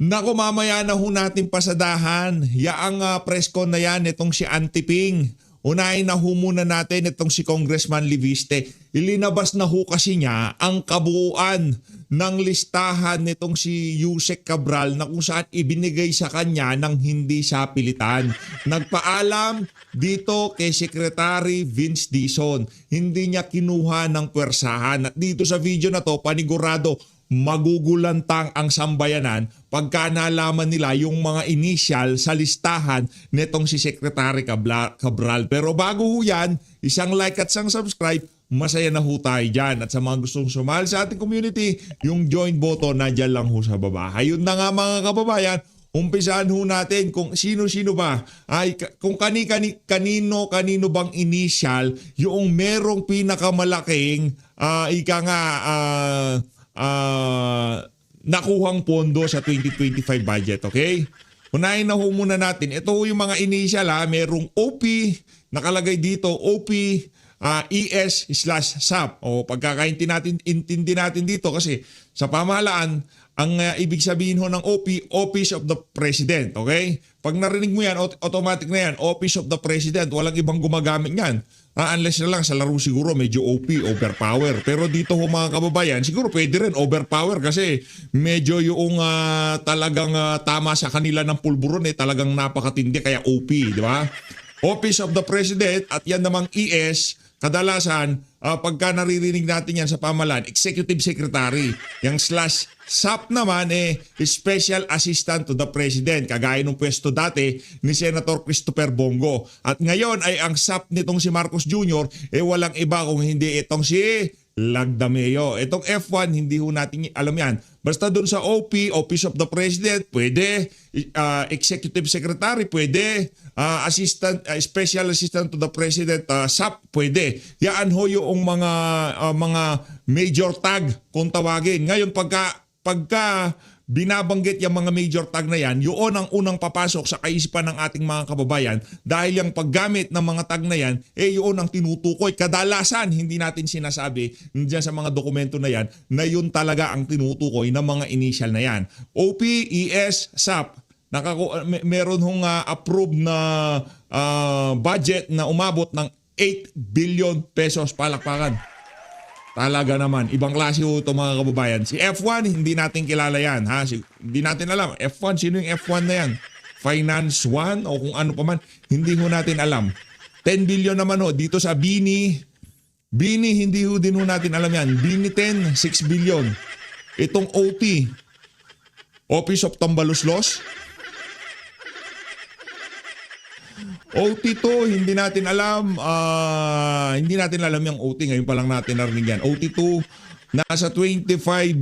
Naku, mamaya na ho natin pasadahan. Yaang press con na yan, itong si Antiping. Unahin na ho muna natin itong si Congressman Liviste. Ilinabas na ho kasi niya ang kabuuan ng listahan nitong si Yusek Cabral na kung saan ibinigay sa kanya ng hindi siya pilitan. Nagpaalam dito kay Secretary Vince Dizon. Hindi niya kinuha ng pwersahan. At dito sa video na to, panigurado, magugulantang ang sambayanan pagka nalaman nila yung mga initial sa listahan nitong si Secretary Cabral. Pero bago ho yan, isang like at isang subscribe, masaya na ho tayo dyan. At sa mga gustong sumali sa ating community, yung join button na dyan lang ho sa baba. Ayun na nga mga kababayan, umpisahan ho natin kung sino-sino ba, ay kung kanino bang initial yung merong pinakamalaking nakuhang pondo sa 2025 budget, okay? Unahin na ho muna natin. Ito ho yung mga initial merong OP, nakalagay dito OP, ES/SAP. O pagkakaintindi natin dito kasi sa pamahalaan, ang ibig sabihin ho ng OP, Office of the President, okay? Pag narinig mo yan, automatic na yan, Office of the President, walang ibang gumagamit yan. Unless na lang sa laro siguro medyo OP, overpower. Pero dito ho mga kababayan, siguro pwede rin overpower kasi medyo yung talagang tama sa kanila ng pulburon talagang napakatindi kaya OP, di ba? Office of the President at yan namang ES, kadalasan pagka naririnig natin yan sa pamahalaan, Executive Secretary. Yung /SAP naman Special Assistant to the President. Kagaya nung pwesto dati ni Senator Christopher Bongo. At ngayon ay ang SAP nitong si Marcos Jr. walang iba kung hindi itong si Lagdameo. Itong F1, hindi ho natin alam yan. Basta dun sa OP, Office of the President, pwede. Executive Secretary, pwede. Special Assistant to the President, SAP, pwede. Yan ho yung mga major tag kung tawagin. Ngayon, pagka binabanggit yung mga major tag na yan, yun ang unang papasok sa kaisipan ng ating mga kababayan dahil yung paggamit ng mga tag na yan, yun ang tinutukoy. Kadalasan, hindi natin sinasabi dyan sa mga dokumento na yan na yun talaga ang tinutukoy ng mga initial na yan. OP, ES, SAP. Meron hong approved na budget na umabot ng 8 billion pesos. Palakpakan. Talaga naman. Ibang klase ho ito mga kababayan. Si F1, hindi natin kilala yan. Hindi natin alam. F1, sino yung F1 na yan? Finance 1 o kung ano pa man. Hindi ho natin alam. 10 billion naman ho. Dito sa Bini, hindi ho din ho natin alam yan. Bini 10, 6 billion. Itong OT, Office of Tambaluslos. OT to, hindi natin alam. Hindi natin alam yung OT. Ngayon pa lang natin narinig yan. OT2, nasa 25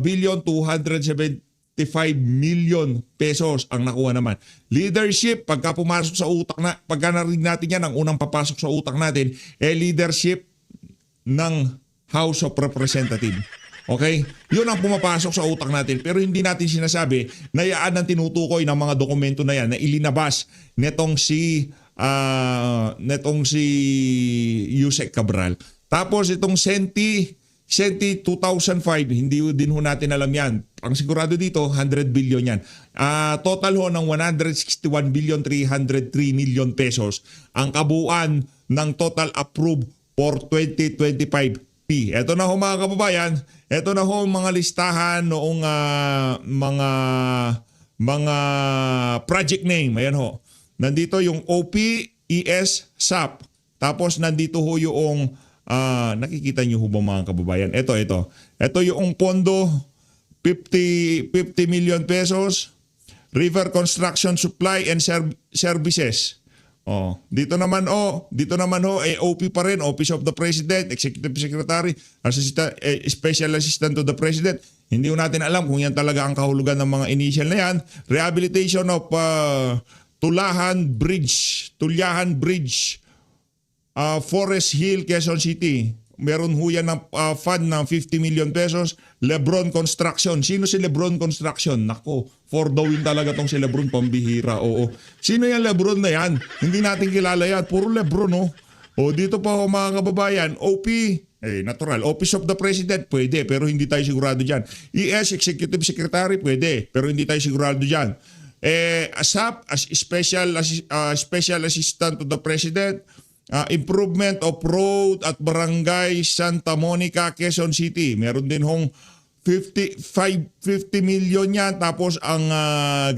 billion 275 million pesos ang nakuha naman. Leadership, pagka pumasok sa utak na, pagka narinig natin yan, ang unang papasok sa utak natin, leadership ng House of Representatives. Okay? Yun ang pumapasok sa utak natin. Pero hindi natin sinasabi na yaan ang tinutukoy ng mga dokumento na yan na ilinabas netong si Yusek Cabral. Tapos itong Senti 2005, hindi din ho natin alam yan. Ang sigurado dito, 100 billion yan. Total ho ng 161 billion 303 million pesos ang kabuuan ng total approved for 2025. Ito na ho mga kababayan, ito na ho mga listahan noong mga project name. Ayan ho. Nandito yung OP, ES, SAP. Tapos nandito ho yung nakikita niyo ho ba mga kababayan? Ito. Ito yung pondo 50 million pesos, River Construction Supply and Services. Dito naman OP pa rin, Office of the President, Executive Secretary, Special Assistant to the President. Hindi ko natin alam kung yan talaga ang kahulugan ng mga initial na yan. Rehabilitation of Tulyahan Bridge, Forest Hill, Quezon City. Meron ho yan ng fund ng 50 million pesos. Lebron Construction. Sino si Lebron Construction? Nako, for the win talaga tong si Lebron, pambihira. Oo. Sino yan Lebron na yan? Hindi natin kilala yan. Puro Lebron, no? Dito pa ho mga kababayan, OP, Natural. Office of the President, pwede, pero hindi tayo sigurado dyan. ES, Executive Secretary, pwede, pero hindi tayo sigurado dyan. ASAP, as Special Assistant to the President, improvement of road at barangay Santa Monica, Quezon City. Meron din hong 50 million yan. Tapos ang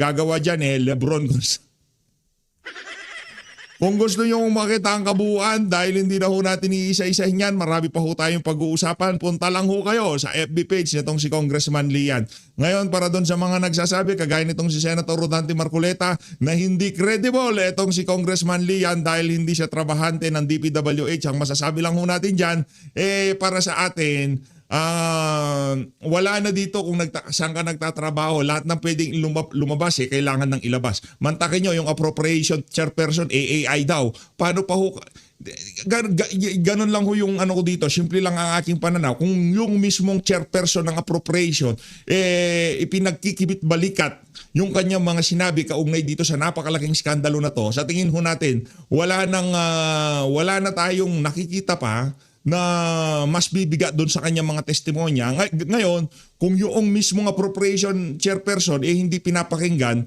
gagawa dyan, Lebron Gonzales. Kung gusto nyo makita ang kabuuan, dahil hindi na ho natin iisa-isahin yan, marami pa ho tayong pag-uusapan, punta lang ho kayo sa FB page nitong si Congressman Lian. Ngayon, para doon sa mga nagsasabi, kagaya nitong si Senator Rodante Marcoleta, na hindi credible itong si Congressman Lian dahil hindi siya trabahante ng DPWH. Ang masasabi lang ho natin dyan, para sa atin, wala na dito kung saan ka nagtatrabaho. Lahat ng pwedeng lumabas kailangan ng ilabas. Mantakin nyo yung appropriation chairperson, AAI daw. Paano pa ho? Ganon lang ho yung ano ko dito. Simple lang ang aking pananaw. Kung yung mismong chairperson ng appropriation ipinagkikibit balikat yung kanyang mga sinabi kaugnay dito sa napakalaking skandalo na to, sa tingin ho natin wala na tayong nakikita pa na mas bibigat doon sa kanyang mga testimonya. Ngayon, kung yung mismong appropriation chairperson hindi pinapakinggan,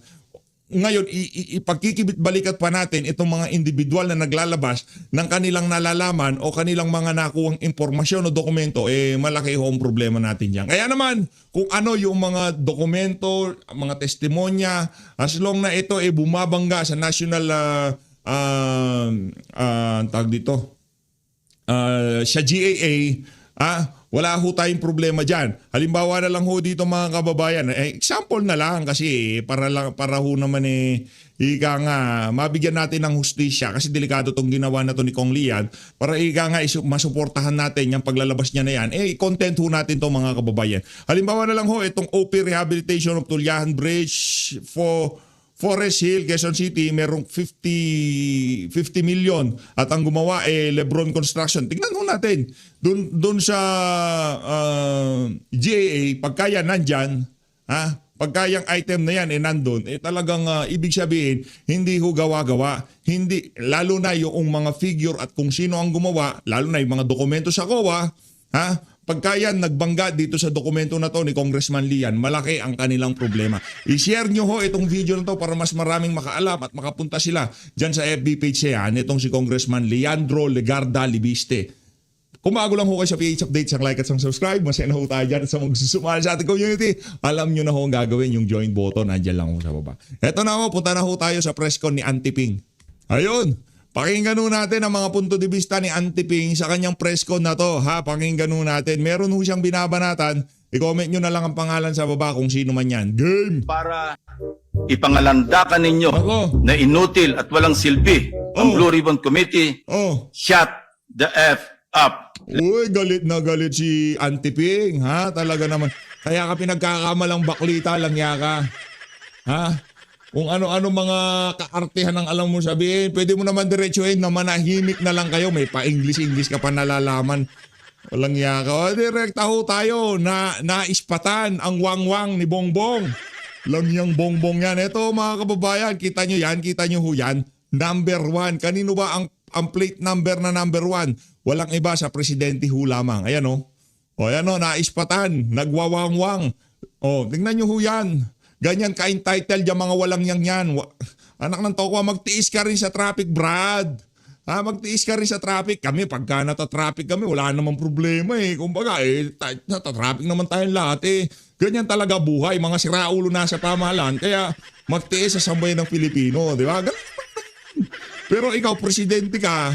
ngayon ipagkikibit balikat pa natin itong mga individual na naglalabas ng kanilang nalalaman o kanilang mga nakuhang impormasyon o dokumento, malaki ho ang problema natin diyan. Kaya naman, kung ano yung mga dokumento, mga testimonya, as long na ito bumabangga sa national tawag dito, sa GAA, wala ho tayong problema dyan. Halimbawa na lang ho dito mga kababayan, example na lang kasi para ho naman ika nga mabigyan natin ng hustisya kasi delikado tong ginawa na to ni Kong Lian, para ika nga masuportahan natin yung paglalabas niya na yan, content ho natin to mga kababayan. Halimbawa na lang ho itong OP Rehabilitation of Tulyahan Bridge for Forest Hill, Quezon City, merong 50 million at ang gumawa Lebron Construction. Tingnan ho natin. Doon sa GAA, pagkaya nandyan, pagkayang item na yan nandun, talagang ibig sabihin, hindi ho gawa-gawa. Hindi, lalo na yung mga figure at kung sino ang gumawa, lalo na yung mga dokumento sa COA, pagka yan nagbangga dito sa dokumento na to ni Congressman Lian, malaki ang kanilang problema. I-share nyo ho itong video na to para mas maraming makaalam at makapunta sila dyan sa FB page yan, itong si Congressman Leandro Legarda Libiste. Kung bago lang ho kayo sa PH Updates, like at subscribe, masaya na ho tayo dyan sa magsusumali sa ating community. Alam nyo na ho ang gagawin, yung join button, andyan lang ho sa baba. Eto na ho, punta na ho tayo sa press con ni Auntie Ping. Ayun! Pakinggan natin ang mga punto de vista ni Auntie Ping sa kanyang press con na to. Pakinggan natin. Meron ho siyang binabanatan. I-comment nyo na lang ang pangalan sa baba kung sino man yan. Game! Para ipangalandakan ninyo na inutil at walang silbi ang Blue Ribbon Committee, shut the F up. Uy, galit na galit si Auntie Ping. Talaga naman. Kaya ka pinagkakamalang baklita lang yaka. Kung ano-ano mga kaartehan ang alam mo sabihin, pwede mo naman diretsuhin na manahimik na lang kayo. May pa-English ka pa nalalaman. Walang yaka. Direkta ho tayo na naispatan ang wangwang ni Bongbong. Lang yung Bongbong yan. Ito mga kababayan, kita nyo ho yan. Number 1. Kanino ba ang plate number na number 1? Walang iba, sa presidente ho lamang. Ayan o. Ayan o, naispatan. Nagwawangwang. Tingnan nyo ho yan. Ganyan ka-entitled yung mga walang yan. Anak ng toko, magtiis ka rin sa traffic, Brad. Magtiis ka rin sa traffic. Kami, pagka nata-traffic kami, wala namang problema Kumbaga, nata-traffic naman tayong lahat Ganyan talaga buhay. Mga siraulo na sa pamahalaan. Kaya magtiis sa sambayan ng Pilipino. Di ba? Pero ikaw, presidente ka,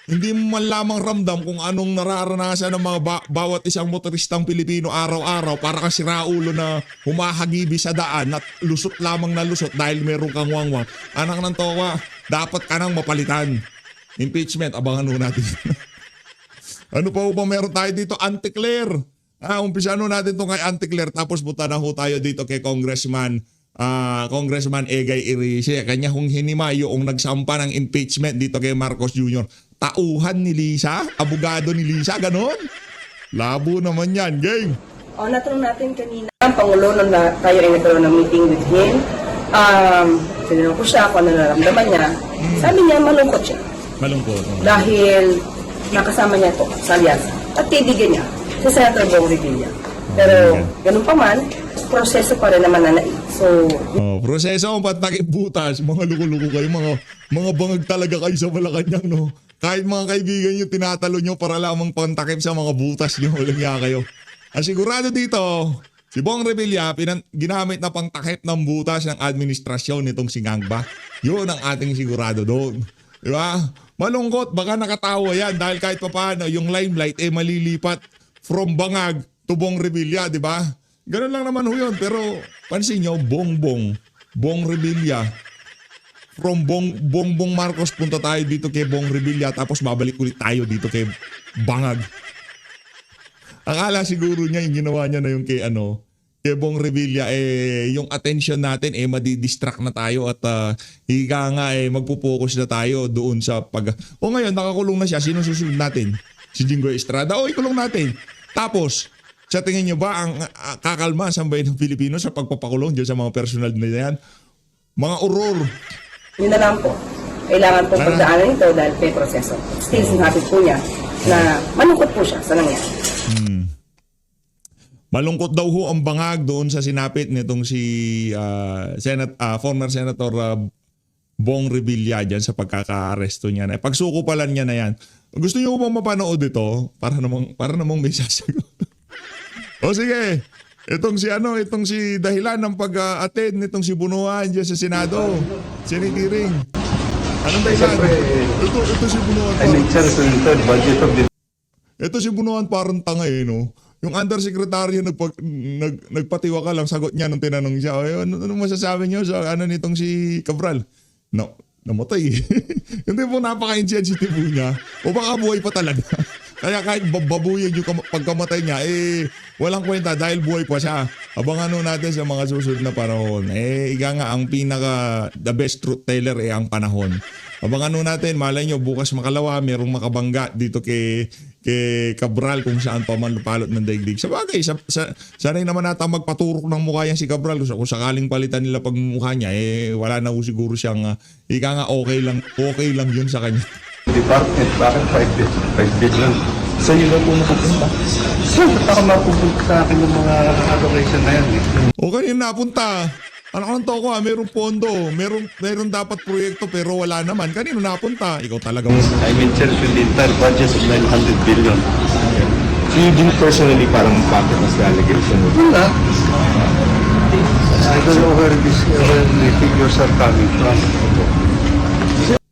hindi mo man lamang ramdam kung anong nararanasan ng mga bawat isang motoristang Pilipino araw-araw para kang siraulo na humahagibi sa daan at lusot lamang na lusot dahil meron kang wangwang. Anak ng towa, dapat ka nang mapalitan. Impeachment, abangan ho natin. Ano pa ho ba meron tayo dito? Auntie Claire. Umpisa natin ito kay Auntie Claire tapos punta na ho tayo dito kay Congressman Egay Irice. Kanya hong hinimayo yung nagsampa ng impeachment dito kay Marcos Jr. Tauhan ni Lisa? Abogado ni Lisa? Ganon? Labo naman yan. Game! Natanong natin kanina ang Pangulo nung tayo ay nagkaroon ng meeting with him. Sinanong ko siya kung ano nararamdaman niya. Sabi niya malungkot siya. Malungkot. Dahil nakasama niya ito sa alyansa. at kaibigan niya, si Senator Bong Revilla. Pero ganun pa man, proseso pa rin naman na So, proseso ang pantakip butas. Mga luko-luko kayo, mga bangag talaga kayo sa Malacanang, no? Kahit mga kaibigan nyo, tinatalo nyo para lamang pantakip sa mga butas nyo. Walang nga kayo. Ang sigurado dito, si Bong Revilla, ginamit na pangtakip ng butas ng administrasyon nitong si Ngangba. Yun ang ating sigurado doon. Di ba? Malungkot, baka nakatawa yan dahil kahit papaano, yung limelight malilipat from bangag to Bong Revilla, di ba? Ganun lang naman ho yun. Pero pansin nyo, Bong Revilla. From Bongbong Marcos, punta tayo dito kay Bong Revilla, tapos babalik ulit tayo dito kay Bangag. Akala siguro niya yung ginawa niya na yung kay Bong Revilla, yung attention natin madidistract na tayo at higa nga magpo-focus na tayo doon sa O ngayon, nakakulong na siya. Sino susunod natin? Si Jinggoy Estrada? O, ikulong natin. Tapos, sa tingin niyo ba ang kakalma sa bayan ng Pilipino sa pagpapakulong dyan sa mga personal na yan? Mga uror. Yun na lang po. Kailangan po pagdaanan ito dahil may proseso. Still sinabi po niya na malungkot po siya sa nangyari. Malungkot daw ho ang bangag doon sa sinapit nitong si former Senator Bong Revilla dyan sa pagkaka-aresto niya. Pagsuko pala niya na yan. Gusto niyo bang mapanood ito? Para namang may sasagot. O sige, itong si dahilan ng pag-attend nitong si Bunuan dyan sa Senado. Sinitiring. Anong dahilan? Ito si Bunuan. Ito si Bunuan parang tanga no? Yung undersecretary nagpatiwa ka lang, sagot niya nung tinanong siya, ano masasabi niyo sa nitong si Cabral? No, namatay. Hindi po napaka-insensitive niya. O baka buhay pa talaga. Kaya kahit babuyan yung pagkamatay niya, walang kwenta dahil buhay pa siya. Abangan natin sa mga susunod na panahon. Iga nga, ang the best truth teller ang panahon. Abangan natin, malay nyo, bukas makalawa, merong makabangga dito kay Cabral kung saan pa man lupalot ng daigdig. Sa bagay, sanay naman nata magpaturok ng mukha yan si Cabral. Kung sakaling palitan nila pagmumukha niya, wala na siguro siyang, ika nga, okay lang yun sa kanya. Department, bakit 5 billion? Sa iyo lang po nakapunta. Saan ako mapupunta sa akin yung mga allocation na yan? O kanina napunta. Ano to ko merong pondo, meron dapat proyekto pero wala naman. Kanino napunta? Ikaw talaga. I'm in charge with the entire budget of 900 billion. So you didn't personally parang bakit mas allegation mo? Wala. I don't know where the figures are coming from.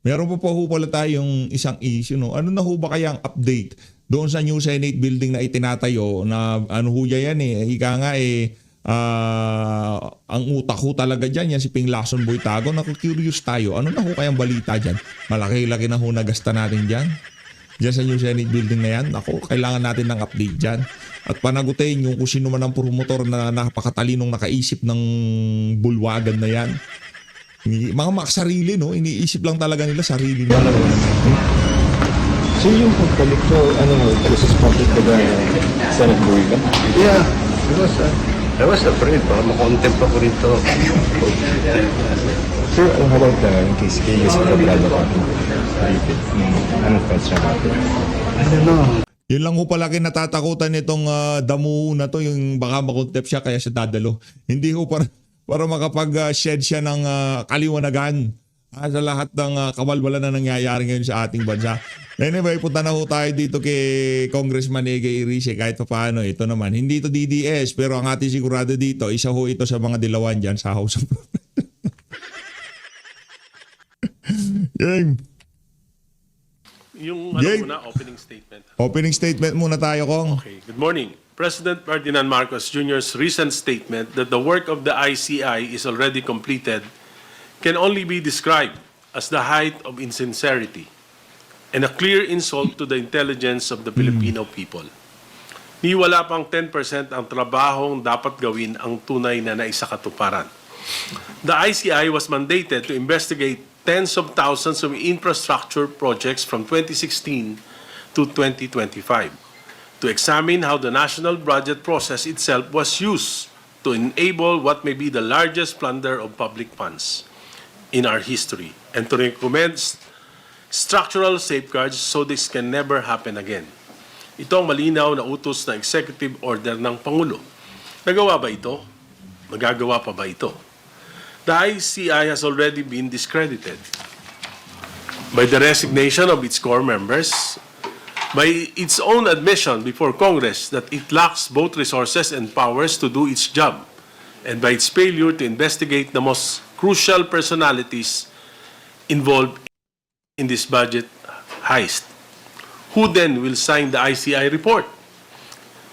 Meron pa ho pala tayong isang issue, no? Ano na ho ba kaya ang update doon sa New Senate building na itinatayo na yan ika nga ang utak ho talaga dyan, yan si Ping Lacson Boytago. Naku-curious tayo, ano na ho kayang balita dyan? Malaki-laki na ho nagasta natin dyan sa New Senate building na yan. Naku, kailangan natin ng update dyan. At panagutin yung kung sino man ang promotor na napakatalinong nakaisip ng bulwagan na yan. Mga makasarili, no? Iniisip lang talaga nila sarili nila. So yung pagpalit ko, suspended ka ba Senate Boyka? Yeah, I was afraid baka makontempt ako rito. Sir, how about in case kayo sa Cabrala pa? Anong thoughts na natin? I don't know. Yun lang ho pala kinatatakutan nitong damo na to, yung baka makontempt siya kaya siya dadalo. Hindi ho para makapag-shed siya ng kaliwanagan sa lahat ng kabalbalan na nangyayari ngayon sa ating bansa. Anyway, punta na ho tayo dito kay Congressman Ege Irice kahit pa paano. Ito naman, hindi ito DDS pero ang ating sigurado dito, isa ho ito sa mga dilawan dyan sa House of Game. Yung Game. muna, opening statement. Opening statement muna tayo, Kong. Okay, good morning. President Ferdinand Marcos Jr.'s recent statement that the work of the ICI is already completed can only be described as the height of insincerity and a clear insult to the intelligence of the Filipino people. Ni wala pang 10% ang trabahong dapat gawin ang tunay na naisakatuparan. The ICI was mandated to investigate tens of thousands of infrastructure projects from 2016 to 2025. To examine how the national budget process itself was used to enable what may be the largest plunder of public funds in our history, and to recommend structural safeguards so this can never happen again. Ito ang malinaw na utos na executive order ng Pangulo. Nagawa ba ito? Magagawa pa ba ito? The ICI has already been discredited by the resignation of its core members, by its own admission before Congress that it lacks both resources and powers to do its job, and by its failure to investigate the most crucial personalities involved in this budget heist. Who then will sign the ICI report?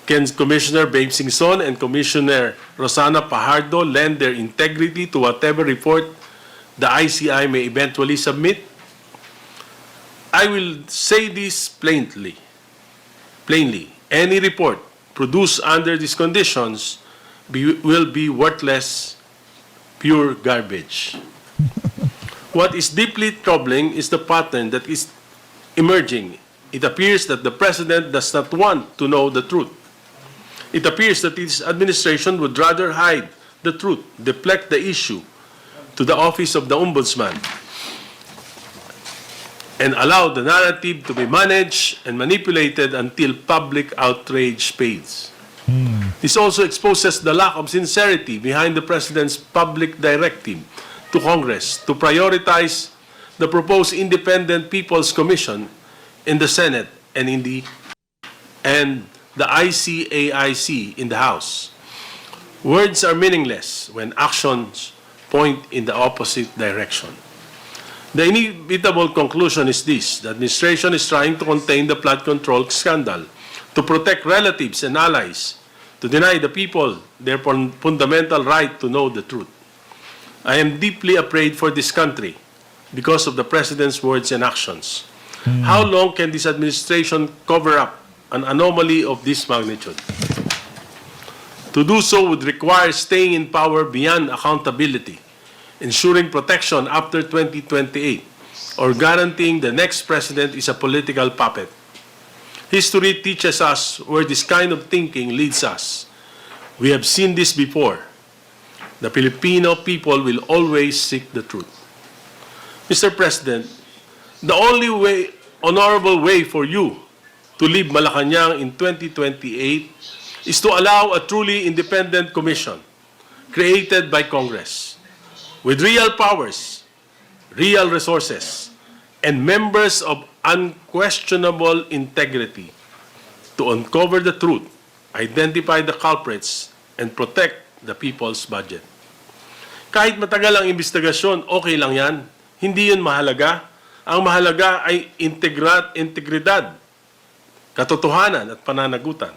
Can Commissioner Babe Singson and Commissioner Rosana Pajardo lend their integrity to whatever report the ICI may eventually submit? I will say this plainly. Any report produced under these conditions will be worthless, pure garbage. What is deeply troubling is the pattern that is emerging. It appears that the President does not want to know the truth. It appears that his administration would rather hide the truth, deflect the issue to the office of the Ombudsman, and allow the narrative to be managed and manipulated until public outrage fades. This also exposes the lack of sincerity behind the President's public directive to Congress to prioritize the proposed Independent People's Commission in the Senate and the ICAIC in the House. Words are meaningless when actions point in the opposite direction. The inevitable conclusion is this: the administration is trying to contain the flood control scandal, to protect relatives and allies, to deny the people their fundamental right to know the truth. I am deeply afraid for this country because of the President's words and actions. How long can this administration cover up an anomaly of this magnitude? To do so would require staying in power beyond accountability, ensuring protection after 2028, or guaranteeing the next president is a political puppet. History teaches us where this kind of thinking leads us. We have seen this before. The Filipino people will always seek the truth. Mr. President, the only honorable way for you to leave Malacanang in 2028 is to allow a truly independent commission created by Congress with real powers, real resources, and members of unquestionable integrity to uncover the truth, identify the culprits, and protect the people's budget. Kahit matagal ang investigasyon, okay lang yan. Hindi yun mahalaga. Ang mahalaga ay integridad, katotohanan at pananagutan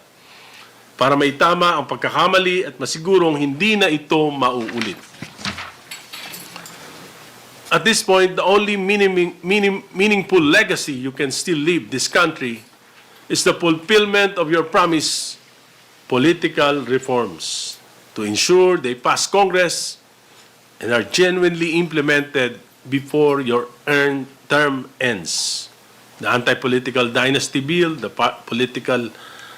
para maitama ang pagkakamali at masigurong hindi na ito mauulit. At this point, the only meaningful legacy you can still leave this country is the fulfillment of your promised political reforms to ensure they pass Congress and are genuinely implemented before your term ends. The anti-political dynasty bill, the political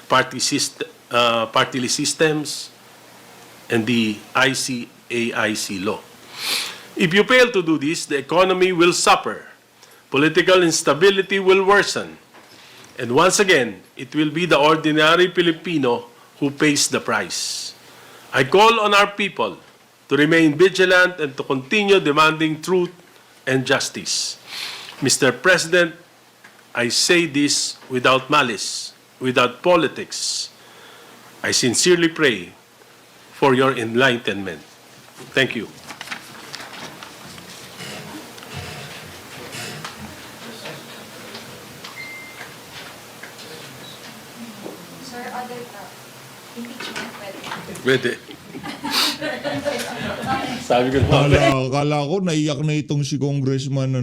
party systems, and the ICAIC law. If you fail to do this, the economy will suffer, political instability will worsen, and once again, it will be the ordinary Filipino who pays the price. I call on our people to remain vigilant and to continue demanding truth and justice. Mr. President, I say this without malice, without politics. I sincerely pray for your enlightenment. Thank you. Sir, other impeachment Pwede. Sabi ko naman. Kala ko naiyak na itong si Congressman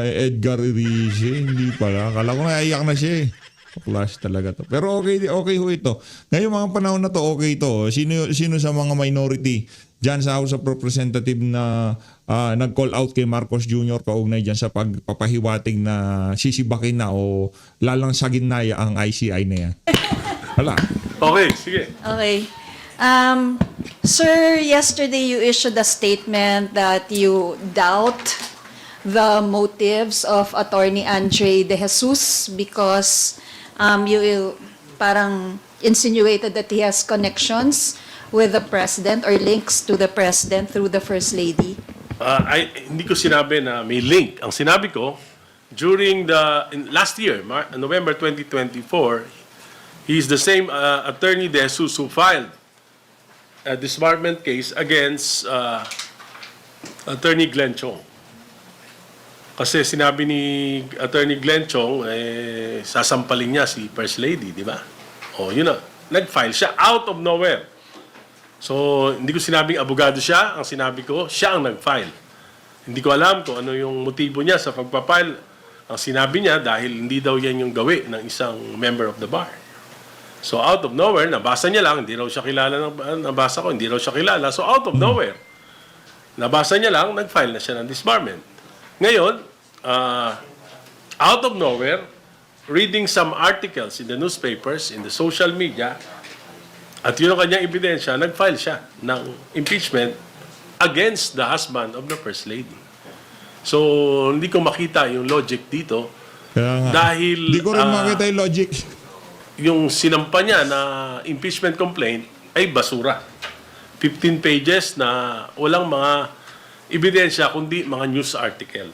Edgar Irize. Hindi pala. Kala ko naiyak na siya eh. Class talaga to. Pero okay ho ito. Ngayong mga panahon na to, okay to. Sino sa mga minority dyan sa House of Representative na nag-call out kay Marcos Jr. kaugnay dyan sa pagpapahiwatig na sisibakin na o lalangsagin na ang ICI na yan? Hala. Okay, sige. Okay. Sir, yesterday you issued a statement that you doubt the motives of Attorney Andre De Jesus because you parang insinuated that he has connections with the president or links to the president through the First Lady? Hindi ko sinabi na may link. Ang sinabi ko, during last year, November 2024, he is the same Attorney De Jesus who filed a disbarment case against Attorney Glenn Chong. Kasi sinabi ni Attorney Glenn Chong, sasampalin niya si First Lady, di ba? O, yun na. Nag-file siya out of nowhere. So, hindi ko sinabing abogado siya. Ang sinabi ko, siya ang nag-file. Hindi ko alam kung ano yung motibo niya sa pagpapile. Ang sinabi niya, dahil hindi daw yan yung gawi ng isang member of the bar. So, out of nowhere, nabasa niya lang, hindi raw siya kilala, nabasa ko, hindi raw siya kilala. So, out of nowhere, nabasa niya lang, nag-file na siya ng disbarment. Ngayon, out of nowhere, reading some articles in the newspapers, in the social media, at yun ang kanyang ebidensya, nag-file siya ng impeachment against the husband of the First Lady. So, hindi ko makita yung logic dito. Kaya nga. Dahil Hindi ko rin makita yung logic. yung sinampa niya na impeachment complaint ay basura. 15 pages na walang mga ebidensya kundi mga news article.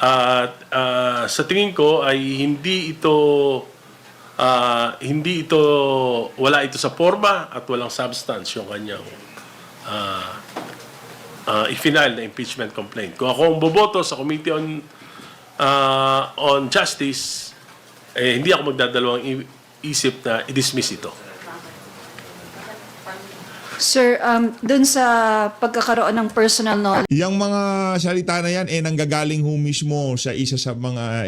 At sa tingin ko ay hindi ito wala ito sa forma at walang substance yung kanyang i-file na impeachment complaint. Kung ako ang boboto sa Committee on Justice, hindi ako magdadalawang isip na i-dismiss ito. Sir, dun sa pagkakaroon ng personal knowledge, Yang mga salita na yan nanggagaling ho mismo sa isa sa mga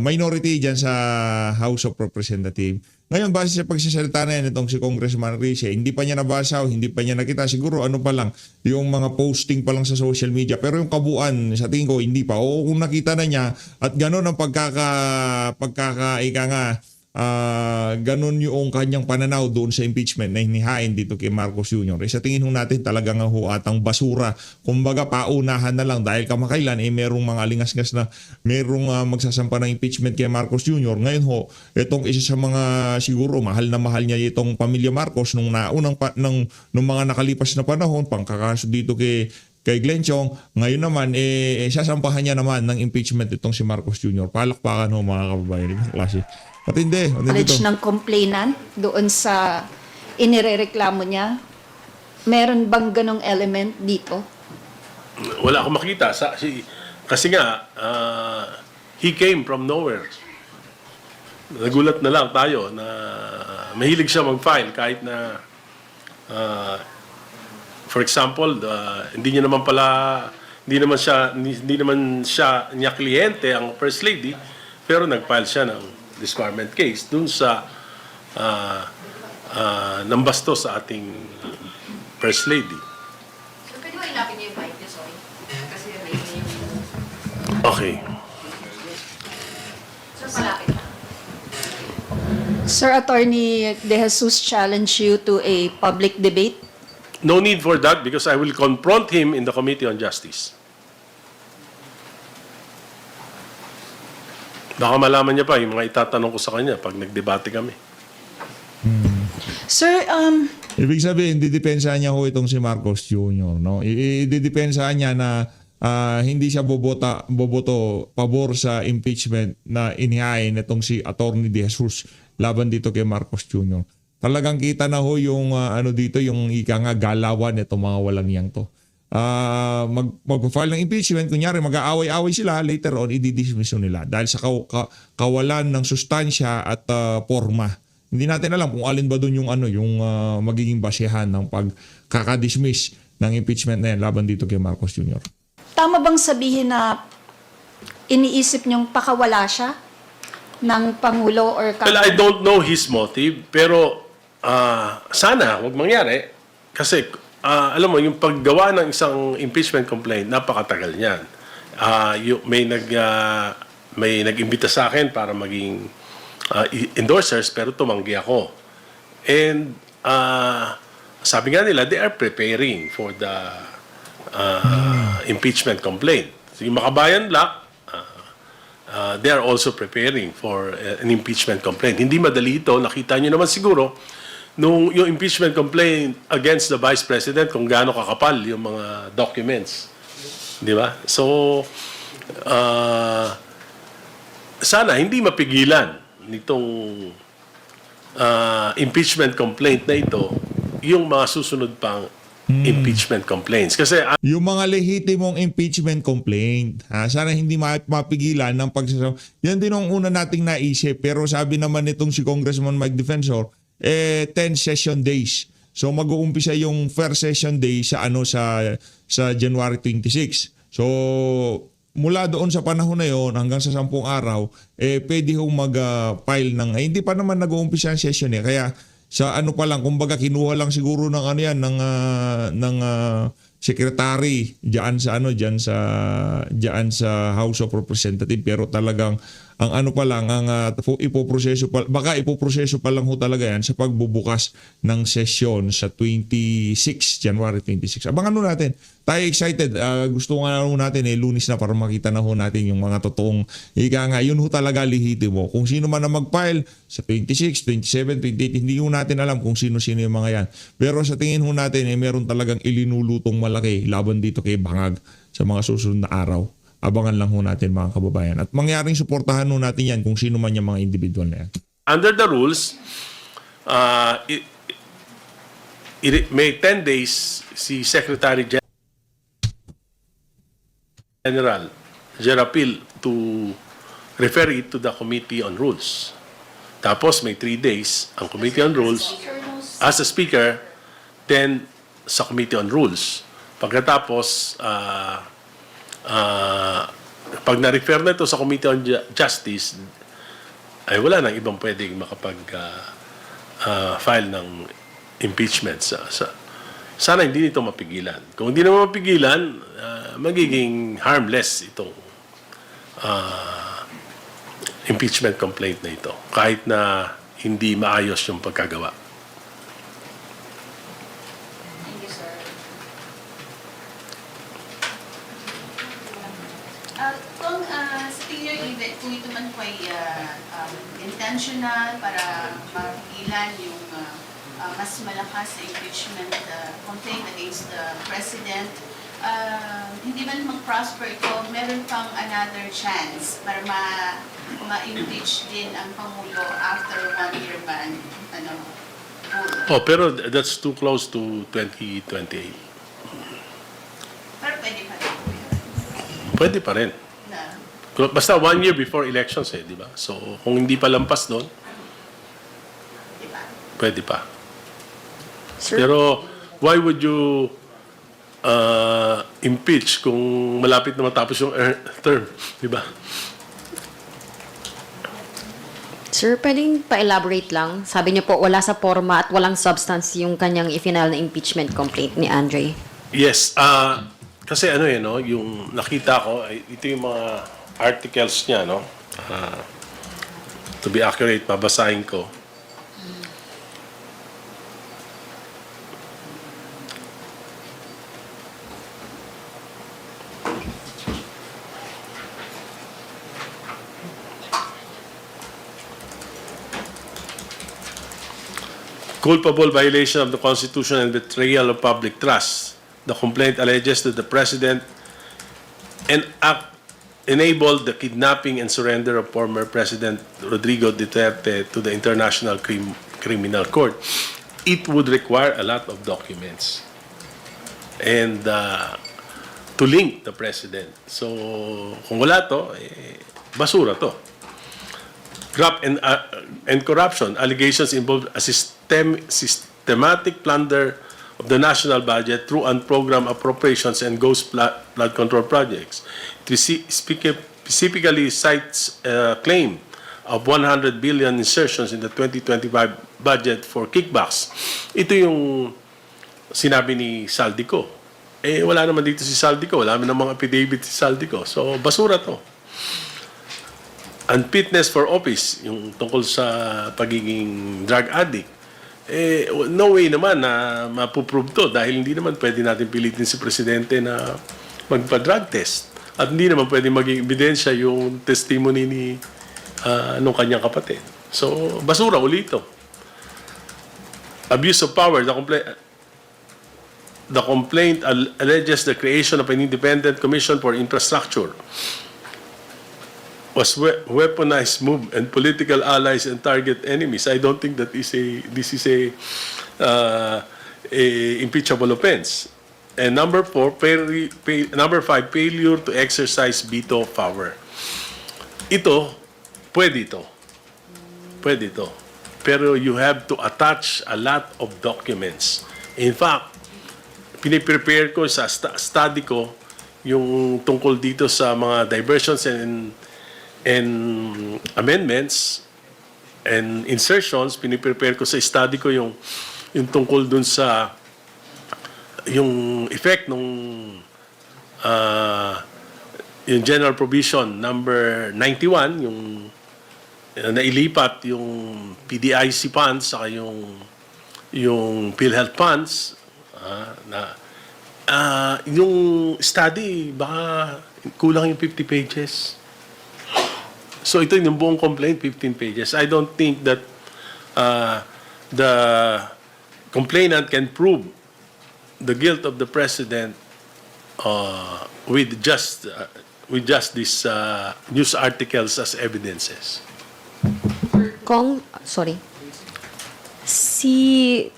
minority dyan sa House of Representatives. Ngayon, base sa pagsasalita na yan itong si Congressman Rice, hindi pa niya nabasa o hindi pa niya nakita. Siguro ano pa lang, yung mga posting pa lang sa social media. Pero yung kabuuan, sa tingin ko, hindi pa. O kung nakita na niya at gano'n ang ganun yung kanyang pananaw doon sa impeachment na hinihain dito kay Marcos Jr. Sa tingin ho natin talagang atang basura. Kumbaga paunahan na lang dahil kamakailan merong mga lingas-ngas na merong magsasampa ng impeachment kay Marcos Jr. Ngayon ho, itong isa sa mga siguro mahal na mahal niya itong pamilya Marcos nung nung mga nakalipas na panahon, pangkakaso dito kay Glenn Chong, ngayon naman sasampahan niya naman ng impeachment itong si Marcos Jr. Palakpakan ho mga kababayan. Klase. Patindi. knowledge ng complainant doon sa inirereklamo niya, meron bang ganong element dito? Wala akong makita. Kasi nga, he came from nowhere. Nagulat na lang tayo na mahilig siya mag-file kahit na, for example, hindi naman siya niya kliyente ang First Lady, pero nag-file siya ng disbarment case dun sa nambasto sa ating First Lady. So, pwede mo ilapin niyo yung mic niyo, sorry. Kasi may Okay. So, palapit na. Sir, Attorney De Jesus challenge you to a public debate? No need for that because I will confront him in the Committee on Justice. Baka malaman niya pa yung mga itatanong ko sa kanya pag nagdebate kami. Sir, Ibig sabihin, didepensahan niya ho itong si Marcos Jr. No? Didepensahan niya na hindi siya boboto pabor sa impeachment na inihain itong si Attorney De Jesus laban dito kay Marcos Jr. Talagang kita na ho yung dito yung galawan itong mga walang niyang to. Mag-file ng impeachment, kunyari mag-aaway-aaway sila, later on i-dismiss nila dahil sa kawalan ng sustansya at forma. Hindi natin alam kung alin ba doon yung magiging basehan ng pagkaka-dismiss ng impeachment na yan laban dito kay Marcos Jr. tama bang sabihin na iniisip niyong pakawala siya ng Pangulo or Well, I don't know his motive, pero sana huwag mangyari kasi alam mo, yung paggawa ng isang impeachment complaint, napakatagal niyan. May nag-imbita sa akin para maging endorsers, pero tumanggi ako. And sabi nga nila, they are preparing for the impeachment complaint. So yung Makabayan Black, they are also preparing for an impeachment complaint. Hindi madali ito. Nakita nyo naman siguro nung yung impeachment complaint against the Vice President kung gaano kakapal yung mga documents. Di ba? So, sana hindi mapigilan nitong impeachment complaint na ito yung mga susunod pang impeachment complaints. Kasi Yung mga lehitimong impeachment complaint, sana hindi mapigilan ng pagsasama. Yan din ang una nating naisip. Pero sabi naman nitong si Congressman Mike Defensor, 10 session days. So mag-uumpisa yung first session day sa January 26. So mula doon sa panahon na yon hanggang sa 10 araw, pwede hong mag-file ng hindi pa naman nag-uumpisa ang session kaya sa pa lang, kumbaga kinuha lang siguro ng ng secretary diyan sa House of Representatives, pero talagang ang pa lang ipoproseso pa lang ho talaga yan sa pagbubukas ng sesyon sa January 26. Abangan ho natin. Tayo excited. Gusto nga ho natin Lunes na para makita na ho natin yung mga totoong yun ho talaga lihitimo. Kung sino man na mag-file sa 26, 27, 28, hindi ho natin alam kung sino-sino yung mga yan. Pero sa tingin ho natin meron talagang ilinulutong malaki laban dito kay Bangag sa mga susunod na araw. Abangan lang ho natin mga kababayan. At mangyaring suportahan ho natin yan kung sino man yung mga individual na yan. under the rules, may 10 days si Secretary General Jerapil to refer it to the Committee on Rules. Tapos may 3 days ang Committee on Rules as a speaker, then sa Committee on Rules. Pagkatapos, pag na-refer na ito sa Committee on Justice, ay wala nang ibang pwedeng makapag-file ng impeachment. Sana hindi nito mapigilan. Kung hindi naman mapigilan, magiging harmless itong impeachment complaint na ito, kahit na hindi maayos yung pagkagawa. Thank you, sir. Kung sa tingin nyo, kung ito man po ay intentional para mapigilan yung mas malakas na impeachment complaint against the President, hindi man mag-prosper ito, meron pang another chance para ma-impeach din ang Pangulo after 1-year ban. Oh, pero that's too close to 2028. Pero pwede pa rin. Pwede pa rin. Na, Basta 1 year before elections di ba? So, kung hindi pa lampas doon, di ba? pwede pa. Pero, why would you impeach kung malapit na matapos yung term? Di ba? Sir, pwedeng pa-elaborate lang. Sabi niyo po, wala sa forma at walang substance yung kanyang i-final na impeachment complaint ni Andre. Yes. Kasi yung nakita ko, ito yung mga articles niya, no? To be accurate, babasahin ko. Culpable violation of the Constitution and betrayal of public trust. The complaint alleges that the President enabled the kidnapping and surrender of former President Rodrigo Duterte to the International Criminal Court. It would require a lot of documents and to link the President. So, kung wala to, basura to. Graft and corruption. Allegations involve a systematic plunder of the national budget through unprogrammed appropriations and ghost flood control projects. It specifically cites a claim of 100 billion insertions in the 2025 budget for kickbacks. Ito yung sinabi ni Saldico. Wala naman dito si Saldico. Wala naman mga affidavit si Saldico. So, basura to. Unfitness for office, yung tungkol sa pagiging drug addict, no way naman na mapuprove to dahil hindi naman pwede natin pilitin si Presidente na magpa-drug test. At hindi naman pwede maging ebidensya yung testimony ni nung kanyang kapatid. So, basura ulito. Abuse of power. The complaint alleges the creation of an independent commission for infrastructure was weaponized move and political allies and target enemies. I don't think that this is a impeachable offense. And number 5, failure to exercise veto power. Pwede ito. Pero you have to attach a lot of documents. In fact, piniprepare ko sa study ko yung tungkol dito sa mga diversions and amendments and insertions. Piniprepare ko sa study ko yung tungkol dun sa yung effect nung yung general provision number 91, yung nailipat yung PDIC funds saka yung PhilHealth funds yung study baka kulang yung 50 pages. So ito yung buong complaint 15 pages. I don't think that the complainant can prove the guilt of the president with just these news articles as evidences. Si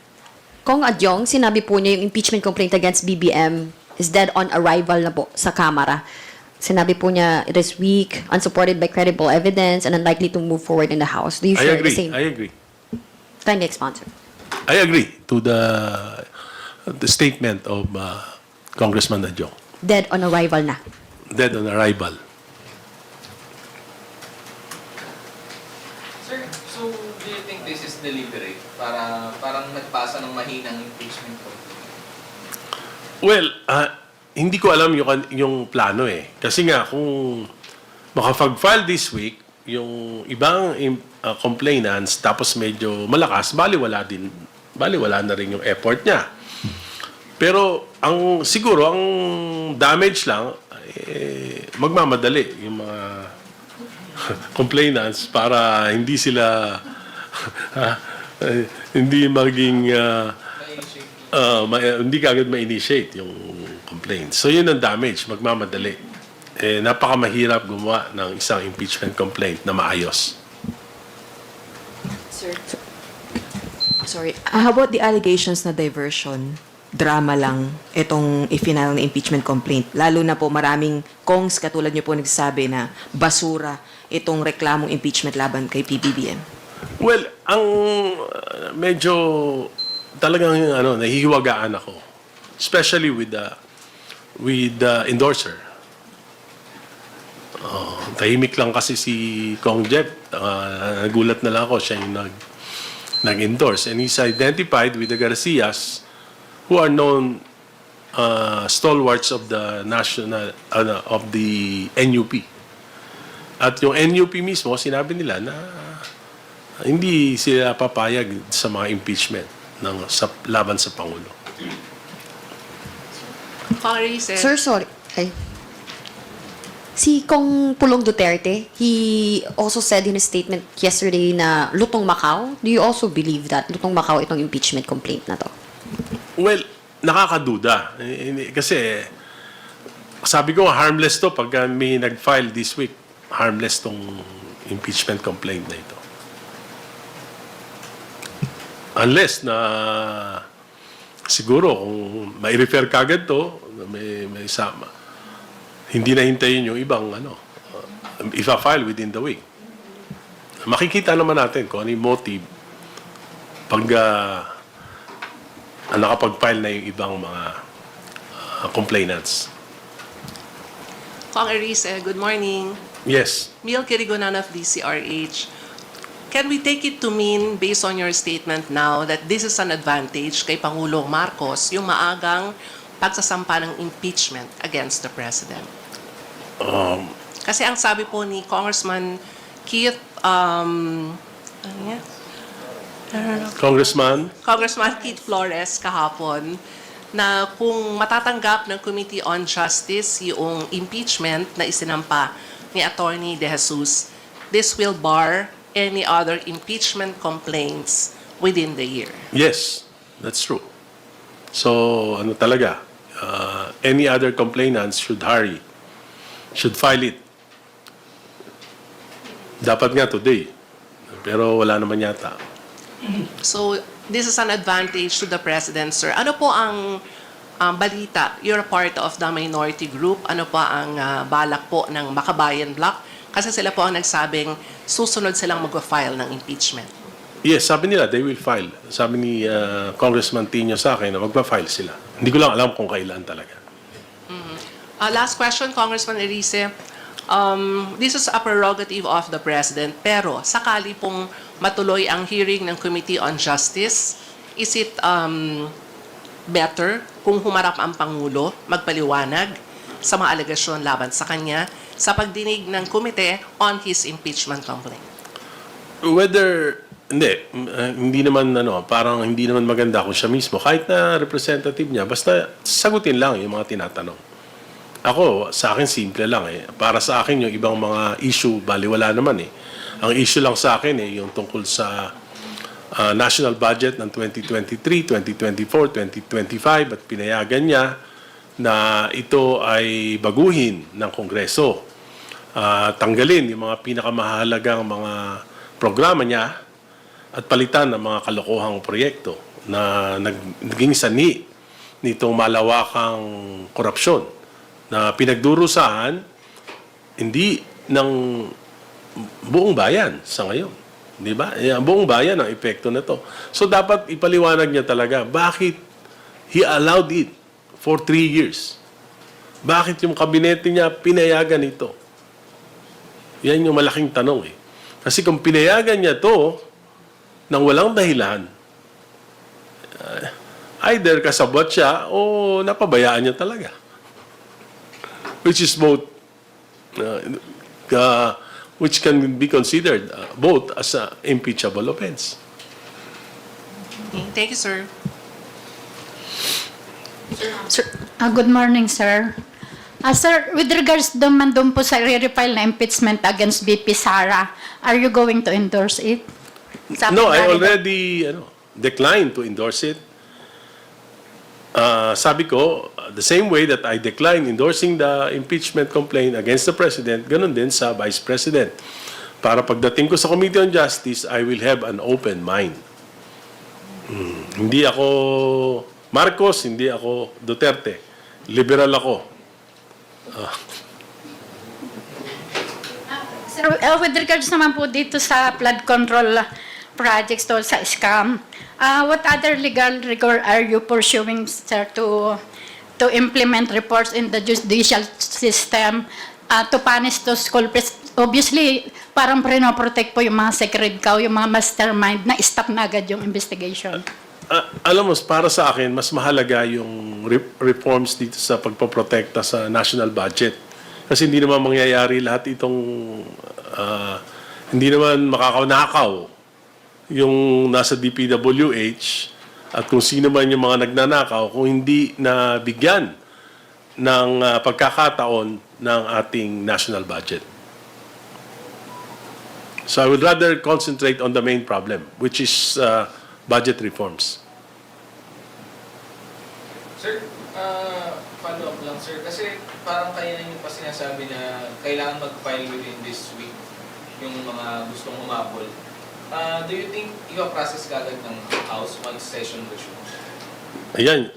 Kong Adyong, sinabi po niya yung impeachment complaint against BBM is dead on arrival na po sa Kamara. Sinabi po niya, it is weak, unsupported by credible evidence, and unlikely to move forward in the House. Do you share the same? I agree. Kindly expound, sir. I agree to the statement of Congressman Adyong. Dead on arrival na. Dead on arrival. Sir, so do you think this is deliberate? Parang nagpasa ng mahinang impeachment ko? Well, hindi ko alam yung plano eh. Kasi nga, kung makapag-file this week, yung ibang complainants, tapos medyo malakas, baliwala na rin yung effort niya. Pero, siguro, ang damage lang, magmamadali yung mga complainants para hindi sila hindi maging hindi kagad ma-initiate yung complaint. So yun ang damage, magmamadali. Napakamahirap gumawa ng isang impeachment complaint na maayos. Sir, sorry. How about the allegations na diversion? Drama lang itong i-final na impeachment complaint. Lalo na po maraming kongs katulad niyo po nagsasabi na basura itong reklamong impeachment laban kay PBBM. Well, ang medyo talagang nahihiwagaan ako. Especially with the endorser. Tahimik lang kasi si Kong Jeff. Nagulat na lang ako siya yung nag-endorse. And he's identified with the Garcias who are known stalwarts of the of the NUP. At yung NUP mismo, sinabi nila na hindi sila papayag sa mga impeachment laban sa Pangulo. Sir, sorry. Si Kong Pulong Duterte, he also said in a statement yesterday na lutong Macau. Do you also believe that lutong Macau itong impeachment complaint na to? Well, nakakaduda. Kasi sabi ko harmless to pag may nag-file this week. Harmless tong impeachment complaint na ito. Unless na siguro kung mai-refer kagad to, may sama. Hindi na hintayin yung ibang ifa-file within the week. Makikita naman natin kung ano yung motive pag nakapag-file na yung ibang mga complainants. Kong Aris, good morning. Yes. Mil Kirigonan of DCRH. Can we take it to mean, based on your statement now, that this is an advantage kay Pangulong Marcos, yung maagang pagsasampa ng impeachment against the President? Kasi ang sabi po ni Congressman Keith, Congressman Keith Flores kahapon, na kung matatanggap ng Committee on Justice yung impeachment na isinampa ni Attorney De Jesus, this will bar any other impeachment complaints within the year. Yes, that's true. So, ano talaga, any other complainants should hurry, should file it. Dapat nga today, pero wala naman yata. So, this is an advantage to the President, sir. Ano po ang balita? You're part of the minority group. Ano pa ang balak po ng Makabayan Bloc? Kasi sila po ang nagsabing susunod silang mag-file ng impeachment. Yes, sabi nila, they will file. Sabi ni Congressman Tino sa akin na magpa-file sila. Hindi ko lang alam kung kailan talaga. Last question, Congressman Erice. This is a prerogative of the President, pero sakali pong matuloy ang hearing ng Committee on Justice, is it better kung humarap ang Pangulo, magpaliwanag sa mga alegasyon laban sa kanya sa pagdinig ng komite on his impeachment complaint? Hindi naman parang hindi naman maganda kung siya mismo, kahit na representative niya, basta sagutin lang yung mga tinatanong. Ako, sa akin simple lang eh. Para sa akin yung ibang mga issue, baliwala naman eh. Ang issue lang sa akin yung tungkol sa national budget ng 2023, 2024, 2025 at pinayagan niya na ito ay baguhin ng Kongreso. Tanggalin yung mga pinakamahalagang mga programa niya at palitan ng mga kalokohang proyekto na naging sanhi nitong malawakang korupsyon na pinagdurusahan hindi ng buong bayan sa ngayon. Di ba? Ang buong bayan ang epekto na to. So dapat ipaliwanag niya talaga bakit he allowed it for 3 years. Bakit yung kabinete niya pinayagan ito? Yan yung malaking tanong eh. Kasi kung pinayagan niya to nang walang dahilan, either kasabot siya o napabayaan niya talaga. Which is both which can be considered both as an impeachable offense. Thank you, sir. Sir, good morning, sir. Sir, with regards naman doon po sa re-refile na impeachment against VP Sara, are you going to endorse it? No, I already declined to endorse it. Sabi ko, the same way that I declined endorsing the impeachment complaint against the President, ganun din sa Vice President. Para pagdating ko sa Committee on Justice, I will have an open mind. Hindi ako Marcos, hindi ako Duterte. Liberal ako. Sir, with regards naman po dito sa flood control projects to sa scam, what other legal rigor are you pursuing, sir, to implement reports in the judicial system to punish those culprits? Obviously, parang prinoprotect po yung mga sacred cow, yung mga mastermind na stop na agad yung investigation. Alam mo, para sa akin, mas mahalaga yung reforms dito sa pagpoprotekta sa national budget. Kasi hindi naman mangyayari lahat itong, hindi naman makakanakaw yung nasa DPWH at kung sino man yung mga nagnanakaw kung hindi na bigyan ng pagkakataon ng ating national budget. So I would rather concentrate on the main problem, which is budget reforms. Sir, follow up lang, sir. Kasi parang kanina yung pa sinasabi na kailangan mag-file within this week yung mga gustong umabol. Do you think i-process kagad ng House once session resume? Ayan.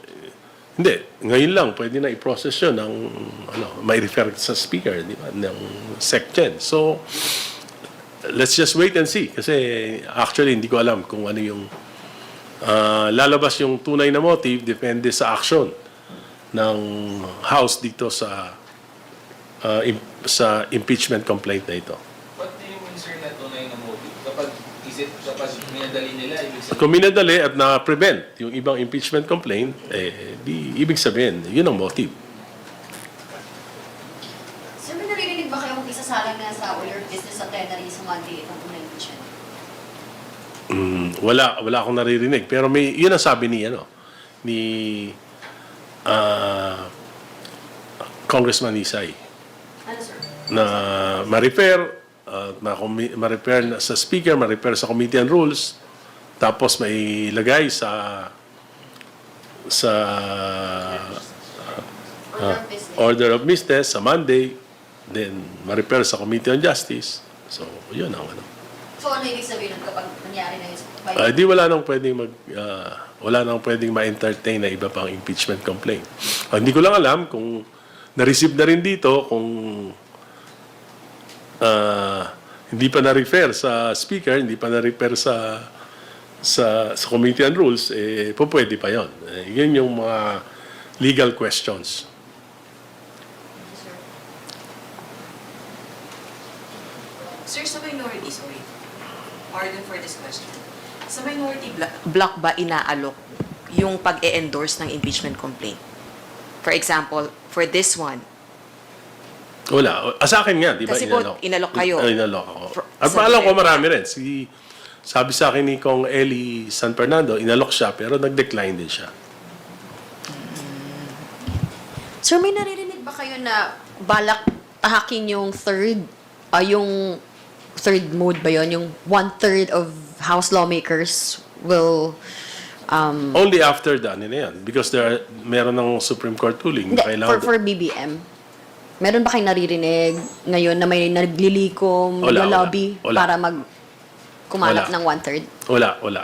Hindi. Ngayon lang, pwede na i-process yun ng, may refer sa speaker, di ba, ng SecGen. So, let's just wait and see. Kasi actually, hindi ko alam kung ano yung lalabas yung tunay na motive, depende sa action ng House dito sa impeachment complaint na ito. What do you mean, sir, na tunay na motive? Kapag minadali nila, ibig sabihin? Kung minadali at na-prevent yung ibang impeachment complaint, di ibig sabihin, yun ang motive. Sir, may naririnig ba kayong isasalang na sa all your business sa plenary sa Monday itong impeachment? Wala akong naririnig. Pero yun ang sabi ni Congressman Isay Ano, sir? na ma-repair, ma-repair sa speaker, ma-repair sa Committee on Rules, tapos may ilagay sa Order of Business sa Monday, then ma-repair sa Committee on Justice. So, yun ang ano. So, ano ibig sabihin nun kapag nangyari na yun? Di wala nang pwedeng wala nang pwedeng ma-entertain na iba pang impeachment complaint. Hindi ko lang alam kung na-receive na rin dito, kung hindi pa na-refer sa speaker, hindi pa na-refer sa Committee on Rules, pwede pa yon. Yun yung mga legal questions. Sir, sa minority, sorry. Pardon for this question. Sa minority block ba inaalok yung pag-e-endorse ng impeachment complaint? For example, for this one, Wala. Sa akin nga, di ba? Kasi po, inalok kayo. Inalok ako. At sa alam ko December. marami rin. Sabi sa akin ni Kong Eli San Fernando, inalok siya, pero nag-decline din siya. Sir, may naririnig ba kayo na balak tahakin yung third mode ba yun? Yung 1/3 of House lawmakers will Only after the ano na yan. Because meron ng Supreme Court ruling Hindi, na kailangan... for BBM. Meron ba kayong naririnig ngayon na may naglilikom, Wala, naglo-lobby wala. para kumalat Wala. ng 1/3? Wala.